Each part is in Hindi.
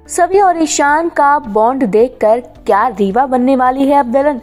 सभी और ईशान का बॉन्ड देखकर क्या रीवा बनने वाली है अब विलन?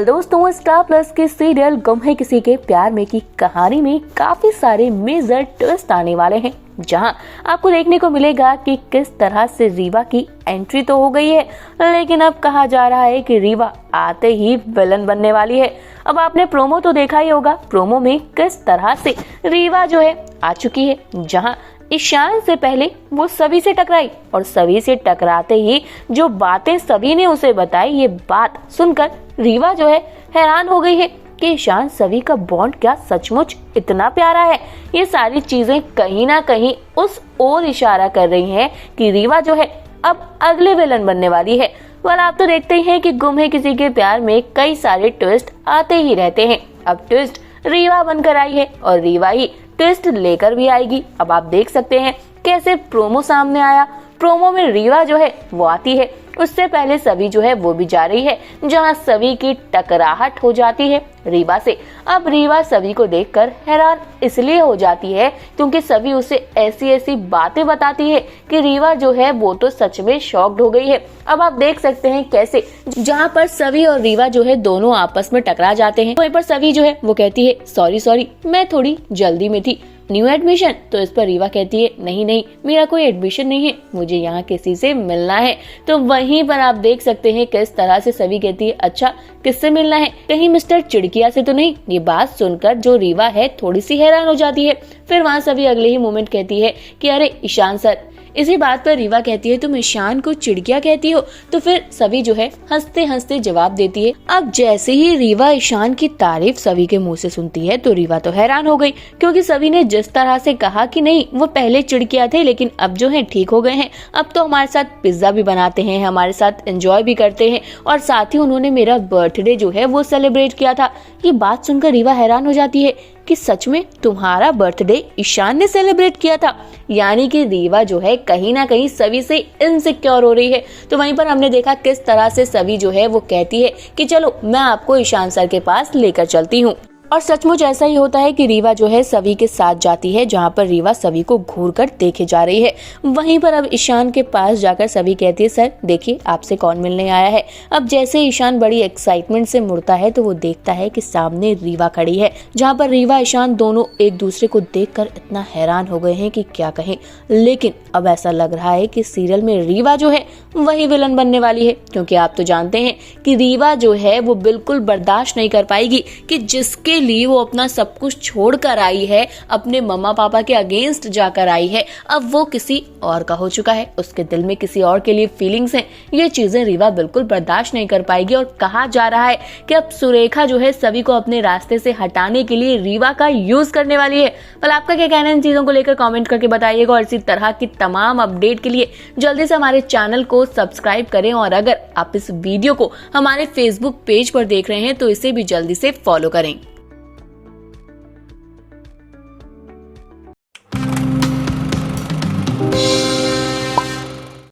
दोस्तों, स्टार प्लस के सीरियल गुम है किसी के प्यार में की कहानी में काफी सारे मेजर ट्विस्ट आने वाले हैं, जहां आपको देखने को मिलेगा कि किस तरह से रीवा की एंट्री तो हो गई है, लेकिन अब कहा जा रहा है कि रीवा आते ही विलन बनने वाली है। अब आपने प्रोमो तो देखा ही होगा, प्रोमो में किस तरह से रीवा जो है आ चुकी है, जहां ईशान से पहले वो सभी से टकराई और सभी से टकराते ही जो बातें सभी ने उसे बताई, ये बात सुनकर रीवा जो है हैरान हो गई है कि ईशान सभी का बॉन्ड क्या सचमुच इतना प्यारा है। ये सारी चीजें कहीं ना कहीं उस ओर इशारा कर रही हैं कि रीवा जो है अब अगले विलन बनने वाली है। आप तो देखते हैं कि गुम है किसी के प्यार में कई सारे ट्विस्ट आते ही रहते हैं। अब ट्विस्ट रीवा बनकर आई है और रीवा ही ट्विस्ट लेकर भी आएगी। अब आप देख सकते हैं कैसे प्रोमो सामने आया। प्रोमो में रीवा जो है वो आती है, उससे पहले सभी जो है वो भी जा रही है, जहां सभी की टकराहट हो जाती है रीवा से। अब रीवा सभी को देखकर हैरान इसलिए हो जाती है क्योंकि सभी उसे ऐसी ऐसी बातें बताती है कि रीवा जो है वो तो सच में शॉक्ड हो गई है। अब आप देख सकते हैं कैसे जहां पर सभी और रीवा जो है दोनों आपस में टकरा जाते हैं, वहीं पर सभी जो है वो कहती है सॉरी मैं थोड़ी जल्दी में थी, न्यू एडमिशन। तो इस पर रीवा कहती है नहीं मेरा कोई एडमिशन नहीं है, मुझे यहाँ किसी से मिलना है। तो वहीं पर आप देख सकते हैं किस तरह से सभी कहती है अच्छा किससे मिलना है, कहीं मिस्टर चिड़किया से तो नहीं। ये बात सुनकर जो रीवा है थोड़ी सी हैरान हो जाती है। फिर वहाँ सभी अगले ही मोमेंट कहती है कि अरे ईशान सर। इसी बात पर रीवा कहती है तुम ईशान को चिड़किया कहती हो? तो फिर सभी जो है हंसते हंसते जवाब देती है। अब जैसे ही रीवा ईशान की तारीफ सभी के मुंह से सुनती है तो रीवा तो हैरान हो गई, क्योंकि सभी ने जिस तरह से कहा कि नहीं वो पहले चिड़किया थे लेकिन अब जो है ठीक हो गए हैं, अब तो हमारे साथ पिज्जा भी बनाते हैं, हमारे साथ एंजॉय भी करते हैं और साथ ही उन्होंने मेरा बर्थडे जो है वो सेलिब्रेट किया था। ये बात सुनकर रीवा हैरान हो जाती है कि सच में तुम्हारा बर्थडे ईशान ने सेलिब्रेट किया था। यानी कि रीवा जो है कहीं ना कहीं सभी से इनसिक्योर हो रही है। तो वहीं पर हमने देखा किस तरह से सभी जो है वो कहती है कि चलो मैं आपको ईशान सर के पास लेकर चलती हूँ। और सचमुच ऐसा ही होता है कि रीवा जो है सभी के साथ जाती है, जहाँ पर रीवा सभी को घूरकर देखे जा रही है। वहीं पर अब ईशान के पास जाकर सभी कहती है सर देखिए आपसे कौन मिलने आया है। अब जैसे ईशान बड़ी एक्साइटमेंट से मुड़ता है तो वो देखता है कि सामने रीवा खड़ी है, जहाँ पर रीवा ईशान दोनों एक दूसरे को देखकर इतना हैरान हो गए हैं कि क्या कहें। लेकिन अब ऐसा लग रहा है कि सीरियल में रीवा जो है वही विलन बनने वाली है, क्योंकि आप तो जानते हैं कि रीवा जो है वो बिल्कुल बर्दाश्त नहीं कर पाएगी कि जिसके लिए वो अपना सब कुछ छोड़कर आई है, अपने मम्मा पापा के अगेंस्ट जाकर आई है, अब वो किसी और का हो चुका है, उसके दिल में किसी और के लिए फीलिंग्स हैं। ये चीजें रीवा बिल्कुल बर्दाश्त नहीं कर पाएगी और कहा जा रहा है कि अब सुरेखा जो है सभी को अपने रास्ते से हटाने के लिए रीवा का यूज करने वाली है। पर आपका क्या कहना है इन चीजों को लेकर कमेंट करके बताइएगा और इसी तरह की तमाम अपडेट के लिए जल्दी से हमारे चैनल को सब्सक्राइब करें और अगर आप इस वीडियो को हमारे फेसबुक पेज पर देख रहे हैं तो इसे भी जल्दी से फॉलो करें।